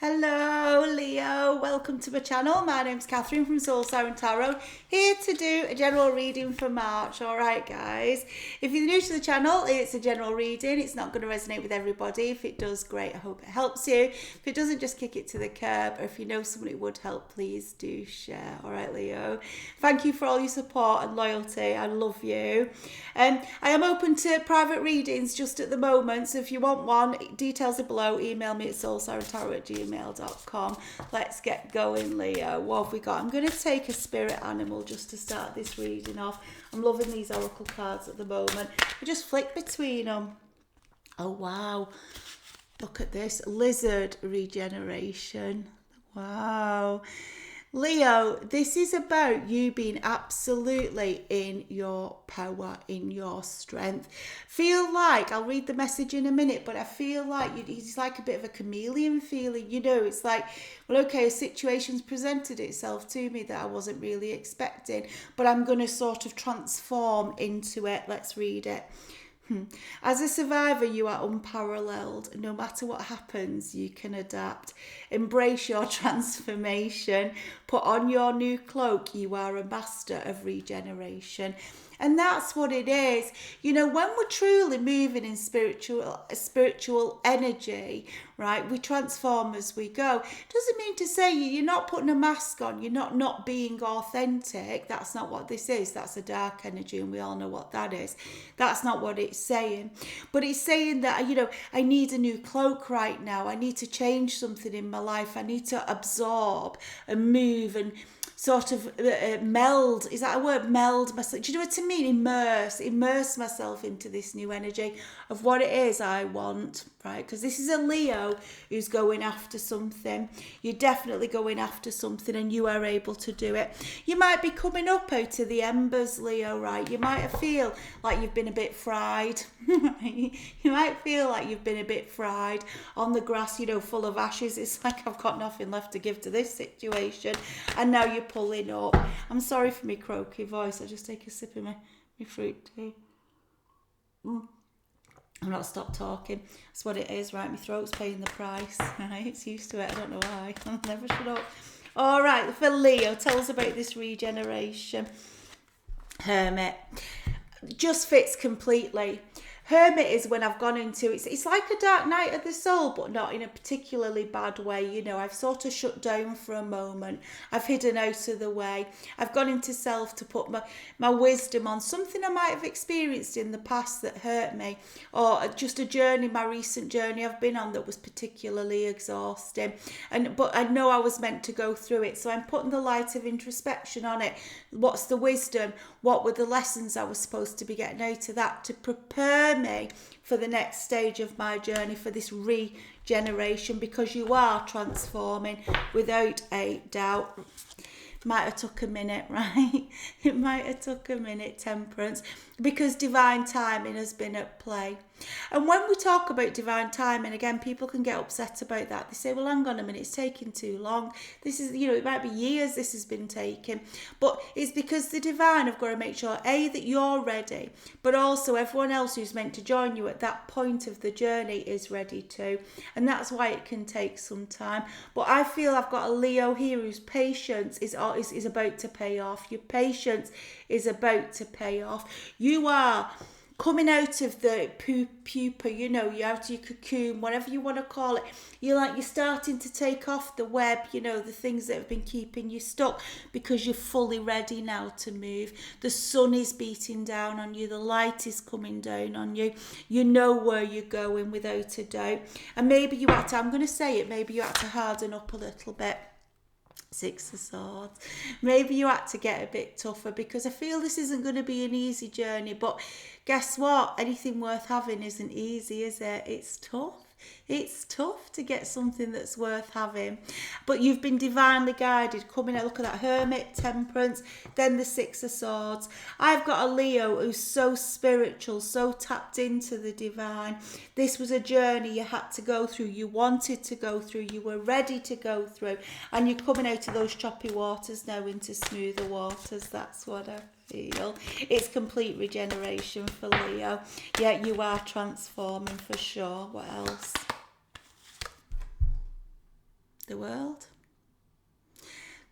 Hello Leo, welcome to my channel. My name's Catherine from Siren Tarot, here to do a general reading for March. Alright guys, if you're new to the channel, it's a general reading. It's not going to resonate with everybody. If it does, great, I hope it helps you. If it doesn't, just kick it to the curb, or if you know someone it would help, please do share. Alright Leo, thank you for all your support and loyalty. I love you. I am open to private readings just at the moment, so if you want one, details are below. Email me at soulsirentarot@gmail.com. Let's get going, Leo. What have we got? I'm going to take a spirit animal just to start this reading off. I'm loving these oracle cards at the moment. I just flick between them. Oh wow, look at this. Lizard regeneration. Wow. Leo, this is about you being absolutely in your power, in your strength. Feel like, I'll read the message in a minute, but I feel like he's like a bit of a chameleon feeling, you know, it's like, well, okay, a situation's presented itself to me that I wasn't really expecting, but I'm going to sort of transform into it. Let's read it. As a survivor, you are unparalleled. No matter what happens, you can adapt. Embrace your transformation. Put on your new cloak. You are a master of regeneration. And that's what it is. You know, when we're truly moving in spiritual energy, right, we transform as we go. Doesn't mean to say you're not putting a mask on, you're not being authentic. That's not what this is. That's a dark energy, and we all know what that is. That's not what it's saying. But it's saying that, you know, I need a new cloak right now. I need to change something in my life. I need to absorb and move and sort of meld, is that a word? Meld myself. Do you know what I mean? Immerse myself into this new energy of what it is I want, right? Because this is a Leo who's going after something. You're definitely going after something, and you are able to do it. You might be coming up out of the embers, Leo, right? You might feel like you've been a bit fried. You might feel like you've been a bit fried on the grass, you know, full of ashes. It's like, I've got nothing left to give to this situation, and now you're pulling up. I'm sorry for my croaky voice. I just take a sip of my fruit tea. I'm not stopped talking. That's what it is, right? My throat's paying the price, right? It's used to it. I don't know why. I'll never shut up. All right, for Leo, tell us about this regeneration. Hermit. Just fits completely. Hermit is when I've gone into, it's like a dark night of the soul, but not in a particularly bad way. You know, I've sort of shut down for a moment. I've hidden out of the way. I've gone into self to put my wisdom on something I might have experienced in the past that hurt me, or just a journey, my recent journey I've been on that was particularly exhausting. But I know I was meant to go through it, so I'm putting the light of introspection on it. What's the wisdom? What were the lessons I was supposed to be getting out of that to prepare me for the next stage of my journey, for this regeneration, because you are transforming without a doubt. Might have took a minute, right? It might have took a minute, Temperance, because divine timing has been at play. And when we talk about divine timing, again, people can get upset about that. They say, well, hang on a minute, it's taking too long. This is, you know, it might be years this has been taking. But it's because the divine have got to make sure, A, that you're ready, but also everyone else who's meant to join you at that point of the journey is ready too. And that's why it can take some time. But I feel I've got a Leo here whose patience is about to pay off. Your patience is about to pay off. You are coming out of the pupa, you know, you're out of your cocoon, whatever you want to call it. You're starting to take off the web, you know, the things that have been keeping you stuck, because you're fully ready now to move. The sun is beating down on you. The light is coming down on you. You know where you're going without a doubt. And maybe you had to, I'm going to say it, maybe you had to harden up a little bit. Six of Swords. Maybe you had to get a bit tougher, because I feel this isn't going to be an easy journey. But guess what? Anything worth having isn't easy, is it? It's tough. It's tough to get something that's worth having. But you've been divinely guided. Coming out, look at that, Hermit, Temperance, then the Six of Swords. I've got a Leo who's so spiritual, so tapped into the divine. This was a journey you had to go through. You wanted to go through. You were ready to go through. And you're coming out of those choppy waters now into smoother waters. That's what I feel. It's complete regeneration for Leo. Yeah, you are transforming for sure. What else? the world.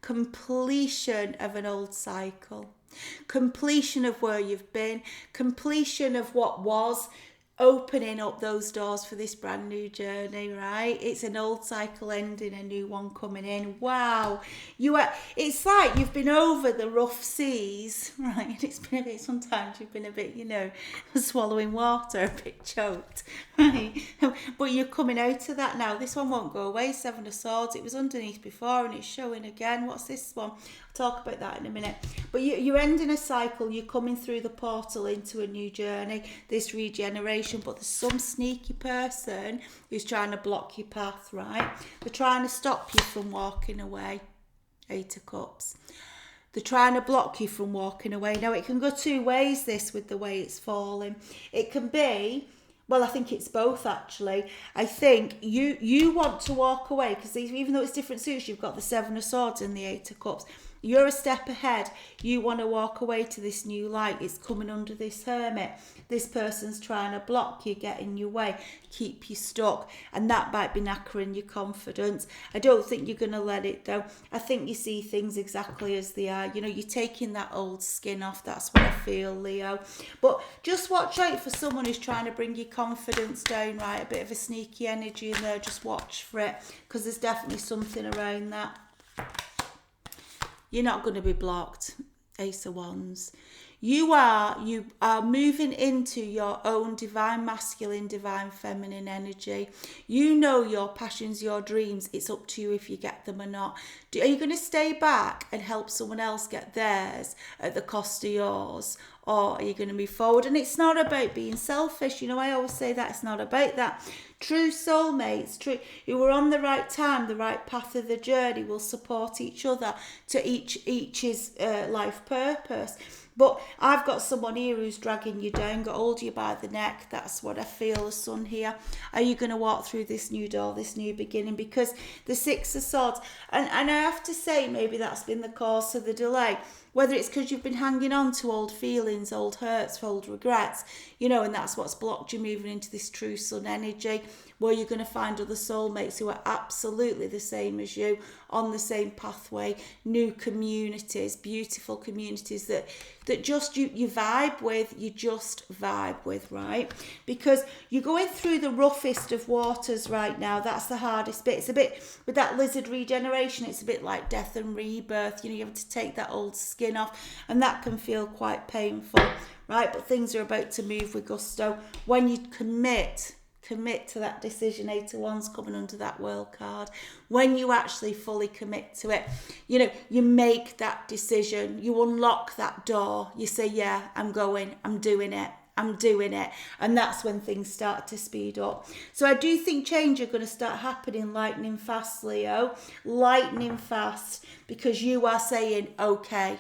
Completion of an old cycle. Completion of where you've been. Completion of what was. Opening up those doors for this brand new journey, right? It's an old cycle ending, a new one coming in. Wow. It's like you've been over the rough seas, right? And it's been a bit, sometimes you've been a bit, swallowing water, a bit choked, right? But you're coming out of that now. This one won't go away, Seven of Swords. It was underneath before and it's showing again. What's this one? I'll talk about that in a minute. But you're ending a cycle. You're coming through the portal into a new journey, this regeneration. But there's some sneaky person who's trying to block your path, right? They're trying to stop you from walking away. 8 of Cups. They're trying to block you from walking away. Now, it can go two ways, this, with the way it's falling. It can be, well, I think it's both, actually. I think you want to walk away, because even though it's different suits, you've got the 7 of Swords and the 8 of Cups. You're a step ahead. You want to walk away to this new light. It's coming under this Hermit. This person's trying to block you, get in your way, keep you stuck. And that might be knackering your confidence. I don't think you're going to let it though. I think you see things exactly as they are. You're taking that old skin off. That's what I feel, Leo. But just watch out for someone who's trying to bring your confidence down, right? A bit of a sneaky energy in there. Just watch for it, because there's definitely something around that. You're not going to be blocked. Ace of Wands. You are moving into your own divine masculine, divine feminine energy. You know your passions, your dreams. It's up to you if you get them or not. Are you going to stay back and help someone else get theirs at the cost of yours? Or are you going to move forward? And it's not about being selfish. I always say that it's not about that. True soulmates, who are on the right time, the right path of the journey, will support each other to each's life purpose. But I've got someone here who's dragging you down, got hold of you by the neck. That's what I feel, the Sun here. Are you going to walk through this new door, this new beginning? Because the 6 of Swords, and I have to say, maybe that's been the cause of the delay. Whether it's because you've been hanging on to old feelings, old hurts, old regrets, and that's what's blocked you moving into this true Sun energy, where you're going to find other soulmates who are absolutely the same as you, on the same pathway, new communities, beautiful communities that just you vibe with, right? Because you're going through the roughest of waters right now. That's the hardest bit. It's a bit, with that lizard regeneration, it's a bit like death and rebirth. You have to take that old skin off, and that can feel quite painful, right? But things are about to move with gusto when you commit to that decision. 8 of Wands coming under that World card. When you actually fully commit to it, you make that decision, you unlock that door, you say, yeah, I'm going, I'm doing it. And that's when things start to speed up. So I do think change are going to start happening lightning fast, Leo. Lightning fast, because you are saying, okay.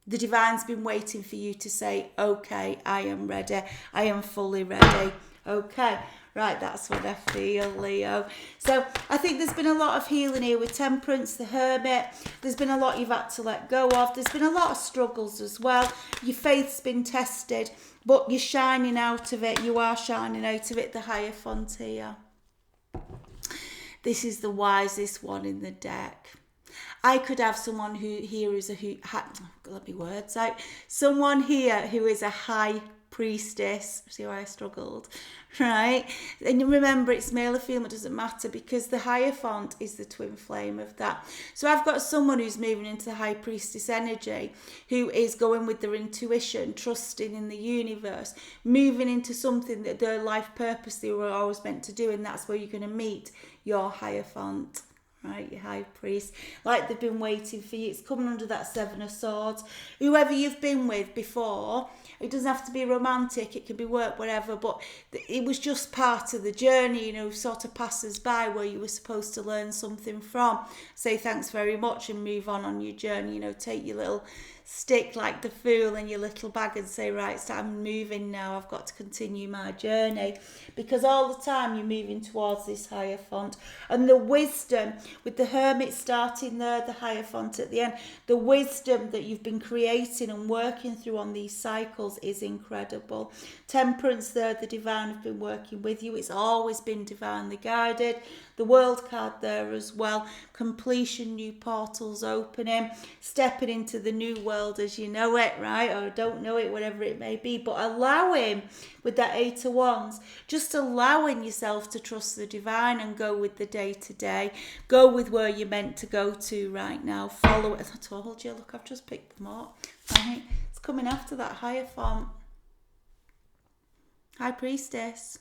The divine's been waiting for you to say, okay, I am ready. I am fully ready. Okay. Right, that's what I feel, Leo. So I think there's been a lot of healing here with Temperance, the Hermit. There's been a lot you've had to let go of. There's been a lot of struggles as well. Your faith's been tested, but you're shining out of it. You are shining out of it. The Hierophant here. This is the wisest one in the deck. I could have someone someone here who is a high priestess. See why I struggled, right? And remember, it's male or female, it doesn't matter, because the Hierophant is the twin flame of that. So I've got someone who's moving into the high priestess energy, who is going with their intuition, trusting in the universe, moving into something that their life purpose they were always meant to do, and that's where you're going to meet your Hierophant. Right, your high priest, like they've been waiting for you. It's coming under that 7 of Swords. Whoever you've been with before, it doesn't have to be romantic, it can be work, whatever, but it was just part of the journey, sort of passes by, where you were supposed to learn something from. Say thanks very much and move on your journey. Take your little stick like the Fool in your little bag and say, right, I'm moving now, I've got to continue my journey. Because all the time you're moving towards this Hierophant. And the wisdom, with the Hermit starting there, the Hierophant at the end, the wisdom that you've been creating and working through on these cycles is incredible. Temperance there, the divine have been working with you. It's always been divinely guided. the world card there as well. Completion, new portals opening, stepping into the new world as you know it, right? Or don't know it, whatever it may be. But allowing, with that 8 of Wands, just allowing yourself to trust the divine and go with the day to day. Go with where you're meant to go to right now. Follow it. I told you, look, I've just picked them up. Right? It's coming after that Hierophant. High Priestess.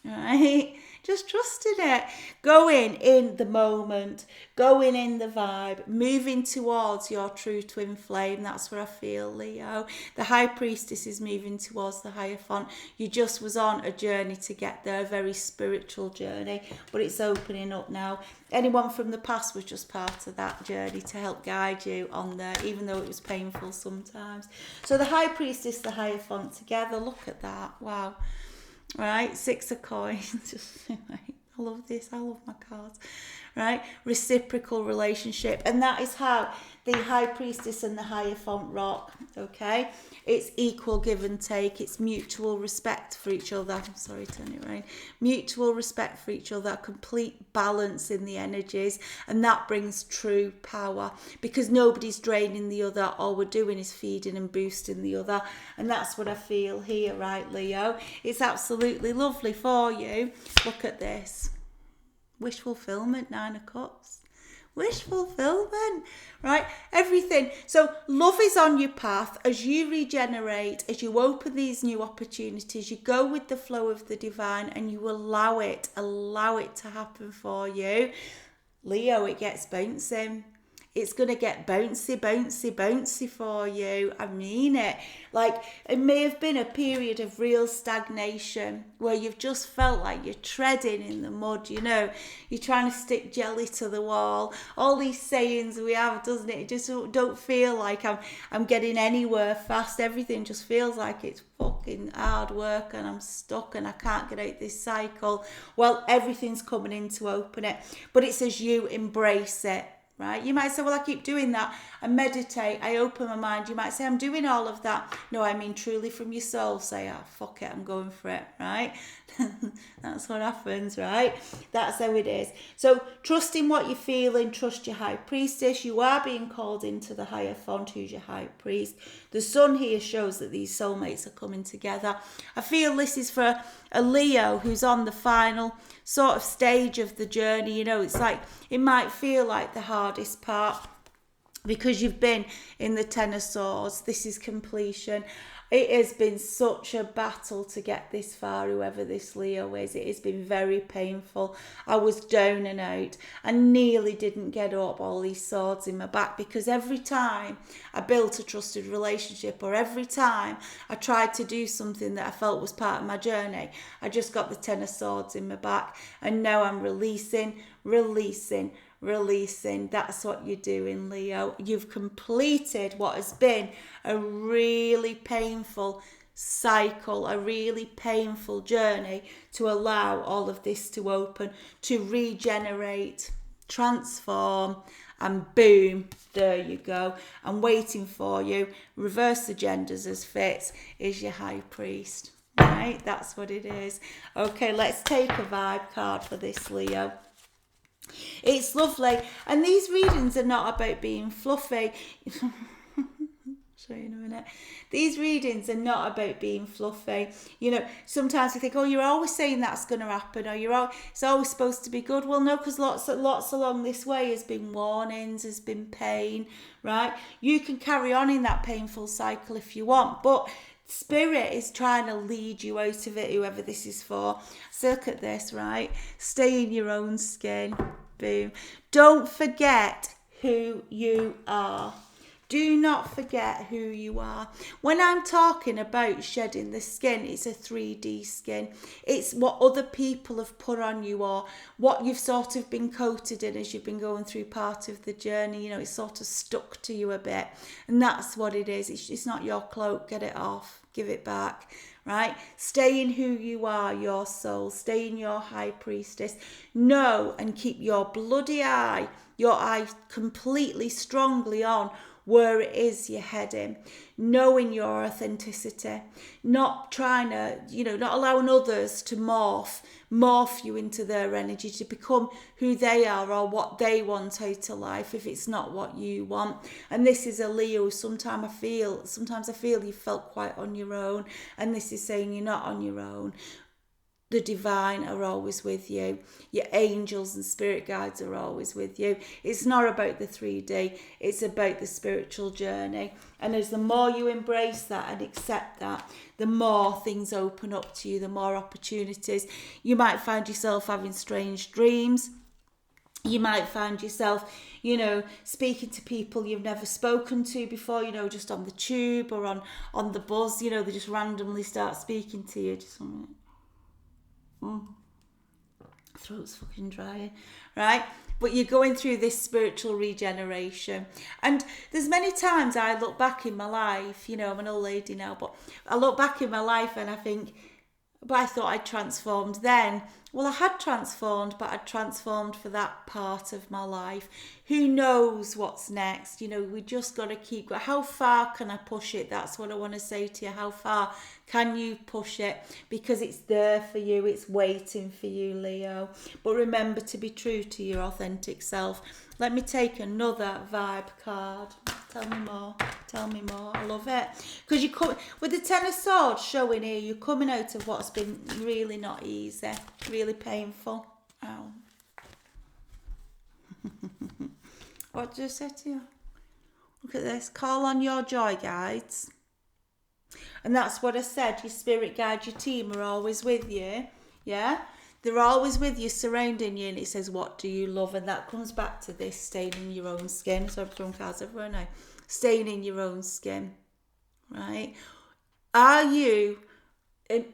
Right? Just trusting it. Going in the moment. Going in the vibe. Moving towards your true twin flame. That's where I feel, Leo. The High Priestess is moving towards the Hierophant. You just was on a journey to get there. A very spiritual journey. But it's opening up now. Anyone from the past was just part of that journey to help guide you on there, even though it was painful sometimes. So the High Priestess, the Hierophant together. Look at that. Wow. Right, 6 of coins. Just, right, I love this. I love my cards. Right, reciprocal relationship, and that is how the High Priestess and the Hierophant rock. Okay, it's equal give and take. It's mutual respect for each other. I'm sorry, turn it around. Mutual respect for each other. Complete balance in the energies, and that brings true power because nobody's draining the other. All we're doing is feeding and boosting the other, and that's what I feel here, right, Leo? It's absolutely lovely for you. Look at this. Wish fulfillment, 9 of Cups. Wish fulfillment, right? Everything. So love is on your path as you regenerate, as you open these new opportunities. You go with the flow of the divine and you allow it to happen for you. Leo, it gets bouncing. It's going to get bouncy, bouncy, bouncy for you. I mean it. Like, it may have been a period of real stagnation where you've just felt like you're treading in the mud, you know. You're trying to stick jelly to the wall. All these sayings we have, doesn't it? It just don't feel like I'm getting anywhere fast. Everything just feels like it's fucking hard work and I'm stuck and I can't get out this cycle. Well, everything's coming in to open it. But it's as you embrace it. Right? You might say, well, I keep doing that. I meditate. I open my mind. You might say, I'm doing all of that. No, I mean truly from your soul. Say, oh, fuck it. I'm going for it. Right? That's what happens, right? That's how it is. So trust in what you're feeling. Trust your High Priestess. You are being called into the Hierophant, who's your High Priest. The sun here shows that these soulmates are coming together. I feel this is for a Leo who's on the final sort of stage of the journey. You know, it's like, it might feel like the hardest part because you've been in the Ten of Swords. This is completion. It has been such a battle to get this far, whoever this Leo is. It has been very painful. I was down and out. I nearly didn't get up, all these swords in my back, because every time I built a trusted relationship or every time I tried to do something that I felt was part of my journey, I just got the Ten of Swords in my back. And now I'm releasing. That's what you're doing, Leo. You've completed what has been a really painful cycle, a really painful journey to allow all of this to open, to regenerate, transform, and boom, there you go. I'm waiting for you. Reverse the genders as fits is your High Priest. Right, that's what it is. Okay, let's take a vibe card for this, Leo. It's lovely, and these readings are not about being fluffy. Show you in a minute. These readings are not about being fluffy. You know, sometimes we think, oh, you're always saying that's going to happen, or it's always supposed to be good. Well, no, because lots along this way has been warnings, has been pain, right? You can carry on in that painful cycle if you want, but Spirit is trying to lead you out of it, whoever this is for. So look at this, right? Stay in your own skin. Boom. Don't forget who you are. Do not forget who you are. When I'm talking about shedding the skin, it's a 3D skin. It's what other people have put on you or what you've sort of been coated in as you've been going through part of the journey. You know, it's sort of stuck to you a bit. And that's what it is. It's not your cloak. Get it off. Give it back. Right? Stay in who you are, your soul. Stay in your High Priestess. Know and keep your bloody eye, your eye completely strongly on where it is you're heading, knowing your authenticity, not trying to, not allowing others to morph you into their energy to become who they are or what they want out of life if it's not what you want. And this is a Leo. Sometimes I feel you felt quite on your own, and this is saying you're not on your own. The divine are always with you. Your angels and spirit guides are always with you. It's not about the 3D, it's about the spiritual journey. And as the more you embrace that and accept that, the more things open up to you, the more opportunities. You might find yourself having strange dreams. You might find yourself, speaking to people you've never spoken to before, just on the tube or on the bus, they just randomly start speaking to you. Just something. Throat's fucking dry, right? But you're going through this spiritual regeneration. And there's many times I look back in my life, I'm an old lady now, but I look back in my life and I think, but I thought I'd transformed then. Well, I had transformed, but I'd transformed for that part of my life. Who knows what's next? We just got to keep going. How far can I push it? That's what I want to say to you. How far can you push it? Because it's there for you. It's waiting for you, Leo. But remember to be true to your authentic self. Let me take another vibe card. Tell me more. I love it. Because you come with the Ten of Swords showing here, you're coming out of what's been really not easy, really painful. Ow. What did I say to you? Look at this. Call on your joy guides. And that's what I said. Your spirit guide, your team are always with you. Yeah? They're always with you, surrounding you. And it says, what do you love? And that comes back to this, staying in your own skin. So I've thrown cards everywhere now. Staying in your own skin. Right? Are you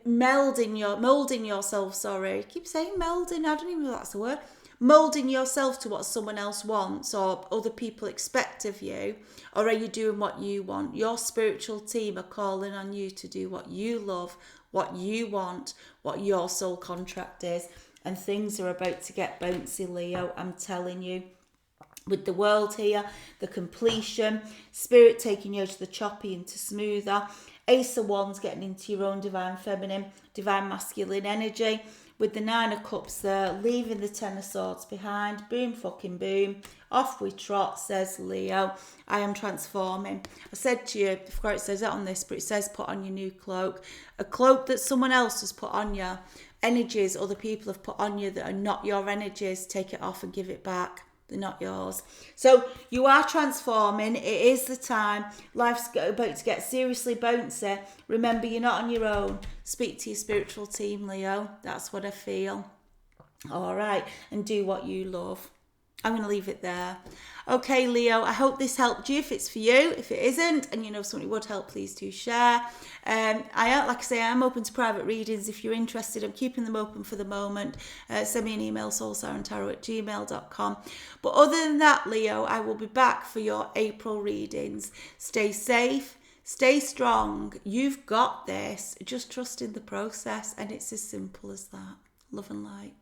molding yourself, I keep saying melding. I don't even know if that's a word. Molding yourself to what someone else wants or other people expect of you, or are you doing what you want? Your spiritual team are calling on you to do what you love, what you want, what your soul contract is, and things are about to get bouncy, Leo. I'm telling you. With the world here, the completion, spirit taking you out of the choppy into smoother, Ace of Wands getting into your own divine feminine, divine masculine energy. With the Nine of Cups there, leaving the Ten of Swords behind. Boom, fucking boom. Off we trot, says Leo. I am transforming. I said to you, I forgot it says that on this, but it says put on your new cloak. A cloak that someone else has put on you. Energies other people have put on you that are not your energies. Take it off and give it back. They're not yours. So you are transforming. It is the time. Life's about to get seriously bouncy. Remember, you're not on your own. Speak to your spiritual team, Leo. That's what I feel. All right. And do what you love. I'm going to leave it there. Okay, Leo, I hope this helped you. If it's for you, if it isn't, and you know somebody would help, please do share. I am open to private readings if you're interested. I'm keeping them open for the moment. Send me an email, soulsirentarot@gmail.com. But other than that, Leo, I will be back for your April readings. Stay safe, stay strong. You've got this. Just trust in the process, and it's as simple as that. Love and light.